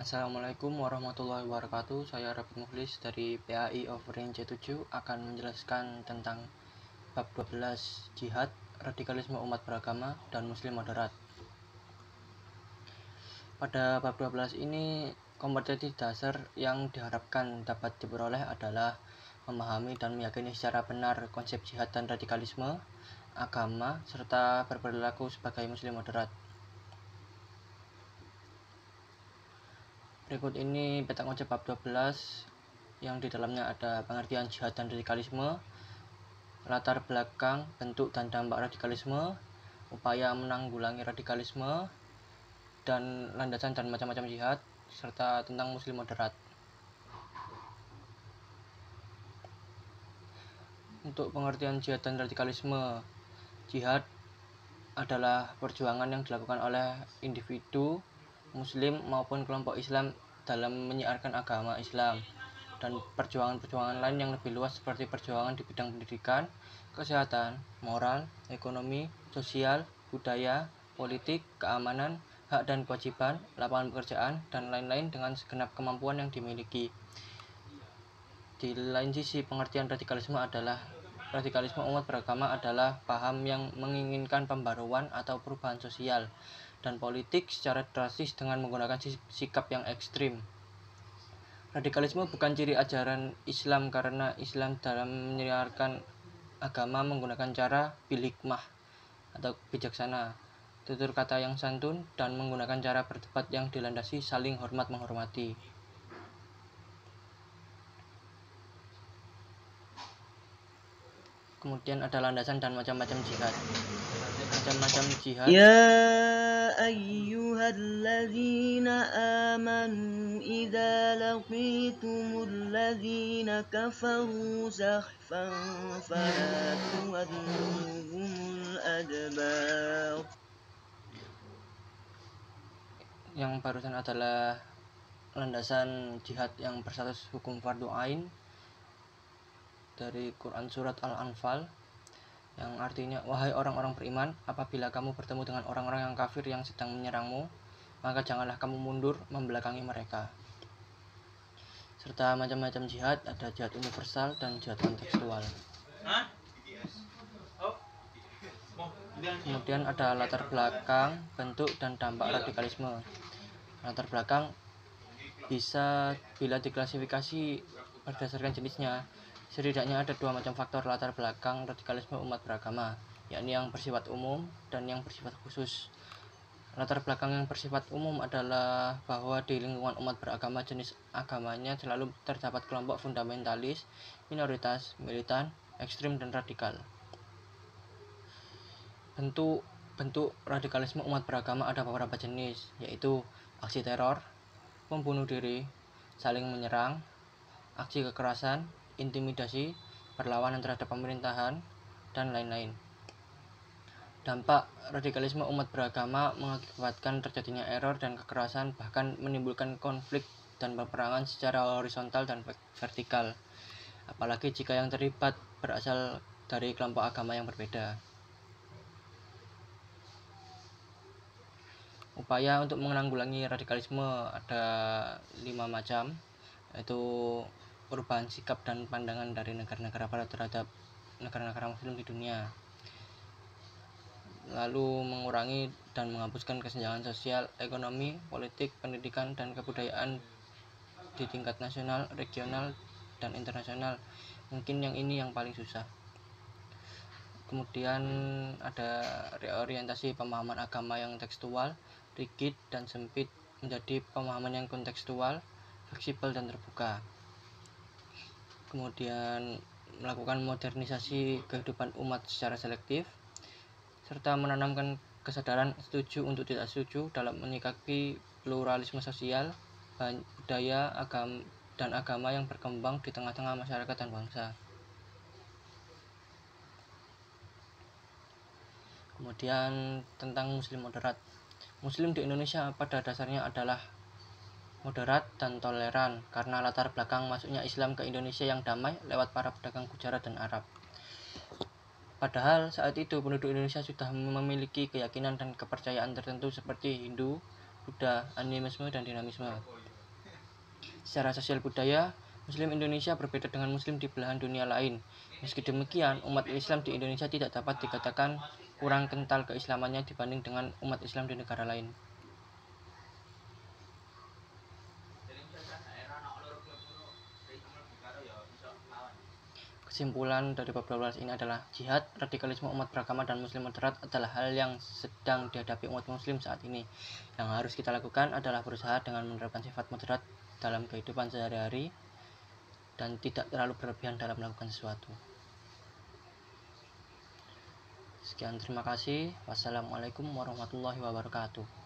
Assalamualaikum warahmatullahi wabarakatuh. Saya Rafiq Mukhlis dari PAI Offering C7 akan menjelaskan tentang bab 12 Jihad, Radikalisme Umat Beragama, dan Muslim Moderat. Pada bab 12 ini, kompetensi dasar yang diharapkan dapat diperoleh adalah memahami dan meyakini secara benar konsep jihad dan radikalisme, agama, serta berperilaku sebagai muslim moderat. Berikut ini peta konsep bab 12 yang di dalamnya ada pengertian jihad dan radikalisme, latar belakang, bentuk dan dampak radikalisme, upaya menanggulangi radikalisme, dan landasan dan macam-macam jihad, serta tentang muslim moderat. Untuk pengertian jihad dan radikalisme, jihad adalah perjuangan yang dilakukan oleh individu muslim maupun kelompok Islam dalam menyiarkan agama Islam, dan perjuangan-perjuangan lain yang lebih luas seperti perjuangan di bidang pendidikan, kesehatan, moral, ekonomi, sosial, budaya, politik, keamanan, hak dan kewajiban, lapangan pekerjaan, dan lain-lain dengan segenap kemampuan yang dimiliki. Di lain sisi, pengertian radikalisme umat beragama adalah paham yang menginginkan pembaruan atau perubahan sosial dan politik secara drastis dengan menggunakan sikap yang ekstrim. Radikalisme bukan ciri ajaran Islam karena Islam dalam menyiarkan agama menggunakan cara bil hikmah atau bijaksana, tutur kata yang santun, dan menggunakan cara berdebat yang dilandasi saling hormat-menghormati. Kemudian ada landasan dan macam-macam jihad. Macam-macam jihad. Ya ayyuhalladzina amanu idza laqitumul ladzina kafaru zahfan fala tuwalluhumul adbar. Yang barusan adalah landasan jihad yang berstatus hukum fardu ain dari Quran surat Al-Anfal, yang artinya, wahai orang-orang beriman, apabila kamu bertemu dengan orang-orang yang kafir yang sedang menyerangmu, maka janganlah kamu mundur membelakangi mereka. Serta macam-macam jihad, ada jihad universal dan jihad kontekstual. Kemudian ada latar belakang, bentuk, dan dampak radikalisme. Latar belakang bisa bila diklasifikasi berdasarkan jenisnya. Setidaknya ada dua macam faktor latar belakang radikalisme umat beragama, yakni yang bersifat umum dan yang bersifat khusus. Latar belakang yang bersifat umum adalah bahwa di lingkungan umat beragama jenis agamanya selalu terdapat kelompok fundamentalis, minoritas, militan, ekstrim, dan radikal. Bentuk radikalisme umat beragama ada beberapa jenis, yaitu aksi teror, membunuh diri, saling menyerang, aksi kekerasan, intimidasi, perlawanan terhadap pemerintahan, dan lain-lain. Dampak radikalisme umat beragama mengakibatkan terjadinya error dan kekerasan, bahkan menimbulkan konflik dan peperangan secara horizontal dan vertikal, apalagi jika yang terlibat berasal dari kelompok agama yang berbeda. Upaya untuk menanggulangi radikalisme ada 5 macam, yaitu perubahan sikap dan pandangan dari negara-negara barat terhadap negara-negara muslim di dunia, lalu mengurangi dan menghapuskan kesenjangan sosial, ekonomi, politik, pendidikan, dan kebudayaan di tingkat nasional, regional, dan internasional. Mungkin yang ini yang paling susah. Kemudian ada reorientasi pemahaman agama yang tekstual, rigid dan sempit menjadi pemahaman yang kontekstual, fleksibel dan terbuka. Kemudian melakukan modernisasi kehidupan umat secara selektif, serta menanamkan kesadaran setuju untuk tidak setuju dalam menyikapi pluralisme sosial, budaya, agama yang berkembang di tengah-tengah masyarakat dan bangsa. Kemudian tentang muslim moderat. Muslim di Indonesia pada dasarnya adalah moderat dan toleran karena latar belakang masuknya Islam ke Indonesia yang damai lewat para pedagang Gujarat dan Arab. Padahal saat itu penduduk Indonesia sudah memiliki keyakinan dan kepercayaan tertentu seperti Hindu, Buddha, animisme, dan dinamisme. Secara sosial budaya, Muslim Indonesia berbeda dengan Muslim di belahan dunia lain. Meski demikian, umat Islam di Indonesia tidak dapat dikatakan kurang kental keislamannya dibanding dengan umat Islam di negara lain. Kesimpulan dari bab 12 ini adalah jihad, radikalisme umat beragama dan muslim moderat adalah hal yang sedang dihadapi umat muslim saat ini. Yang harus kita lakukan adalah berusaha dengan menerapkan sifat moderat dalam kehidupan sehari-hari dan tidak terlalu berlebihan dalam melakukan sesuatu. Sekian, terima kasih. Wassalamualaikum warahmatullahi wabarakatuh.